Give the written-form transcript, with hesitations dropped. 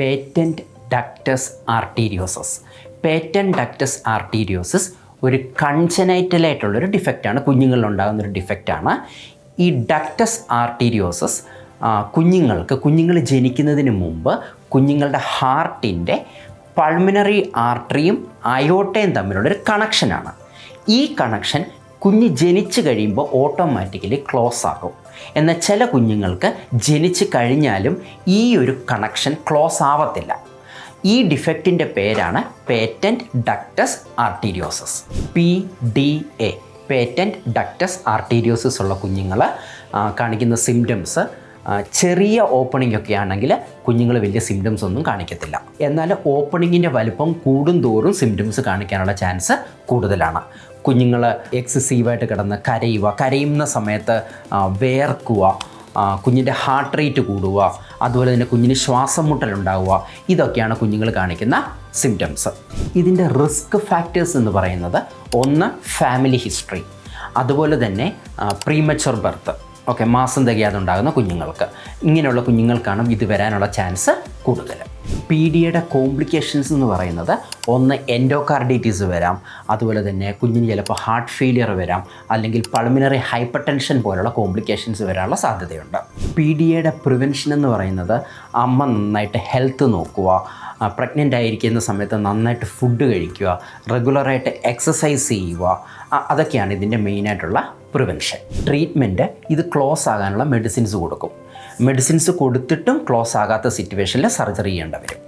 Patent ductus arteriosus. Patent ductus arteriosus ഒരു കൺജനൈറ്റലായിട്ടുള്ളൊരു ഡിഫക്റ്റാണ്, കുഞ്ഞുങ്ങളിലുണ്ടാകുന്നൊരു ഡിഫക്റ്റാണ്. ഈ ductus arteriosus കുഞ്ഞുങ്ങൾ ജനിക്കുന്നതിന് മുമ്പ് കുഞ്ഞുങ്ങളുടെ ഹാർട്ടിൻ്റെ പൾമിനറി ആർട്ടറിയും അയോട്ടയും തമ്മിലുള്ളൊരു കണക്ഷനാണ്. ഈ കണക്ഷൻ കുഞ്ഞ് ജനിച്ചു കഴിയുമ്പോൾ ഓട്ടോമാറ്റിക്കലി ക്ലോസ് ആകും. എന്നാൽ ചില കുഞ്ഞുങ്ങൾക്ക് ജനിച്ചു കഴിഞ്ഞാലും ഈ ഒരു കണക്ഷൻ ക്ലോസ് ആവത്തില്ല. ഈ ഡിഫക്റ്റിൻ്റെ പേരാണ് patent ductus arteriosus. PDA, patent ductus arteriosus ഉള്ള കുഞ്ഞുങ്ങൾ കാണിക്കുന്ന സിംറ്റംസ് ചെറിയ ഓപ്പണിംഗ് ഒക്കെ ആണെങ്കിൽ കുഞ്ഞുങ്ങൾ വലിയ സിംറ്റംസ് ഒന്നും കാണിക്കത്തില്ല. എന്നാൽ ഓപ്പണിങ്ങിൻ്റെ വലുപ്പം കൂടുന്തോറും സിംറ്റംസ് കാണിക്കാനുള്ള ചാൻസ് കൂടുതലാണ്. കുഞ്ഞുങ്ങൾ എക്സസീവായിട്ട് കിടന്ന് കരയുന്ന സമയത്ത് വേർക്കുക, കുഞ്ഞിൻ്റെ ഹാർട്ട് റേറ്റ് കൂടുക, അതുപോലെ തന്നെ കുഞ്ഞിന് ശ്വാസം മുട്ടലുണ്ടാവുക, ഇതൊക്കെയാണ് കുഞ്ഞുങ്ങൾ കാണിക്കുന്ന സിംറ്റംസ്. ഇതിൻ്റെ റിസ്ക് ഫാക്ടേഴ്സ് എന്ന് പറയുന്നത് ഒന്ന് ഫാമിലി ഹിസ്റ്ററി, അതുപോലെ തന്നെ പ്രീമച്വർ ബർത്ത്, മാസം തികയാതെ ഉണ്ടാകുന്ന കുഞ്ഞുങ്ങൾക്ക്, ഇങ്ങനെയുള്ള കുഞ്ഞുങ്ങൾക്കാണ് ഇത് വരാനുള്ള ചാൻസ് കൂടുതൽ. PDAയുടെ കോംപ്ലിക്കേഷൻസ് എന്ന് പറയുന്നത് ഒന്ന് എൻഡോകാർഡൈറ്റിസ് വരാം, അതുപോലെ തന്നെ കുഞ്ഞിന് ചിലപ്പോൾ ഹാർട്ട് ഫെയിലിയർ വരാം, അല്ലെങ്കിൽ പൾമിനറി ഹൈപ്പർ ടെൻഷൻ പോലുള്ള കോംപ്ലിക്കേഷൻസ് വരാനുള്ള സാധ്യതയുണ്ട്. PDAയുടെ പ്രിവെൻഷൻ എന്ന് പറയുന്നത് അമ്മ നന്നായിട്ട് ഹെൽത്ത് നോക്കുക, പ്രഗ്നൻ്റ് ആയിരിക്കുന്ന സമയത്ത് നന്നായിട്ട് ഫുഡ് കഴിക്കുക, റെഗുലറായിട്ട് എക്സസൈസ് ചെയ്യുക, അതൊക്കെയാണ് ഇതിൻ്റെ മെയിനായിട്ടുള്ള പ്രിവെൻഷൻ. ട്രീറ്റ്മെൻറ്റ് ഇത് ക്ലോസ് ആകാനുള്ള മെഡിസിൻസ് കൊടുക്കും. മെഡിസിൻസ് കൊടുത്തിട്ടും ക്ലോസ് ആകാത്ത സിറ്റുവേഷനിൽ സർജറി ചെയ്യേണ്ടി വരും.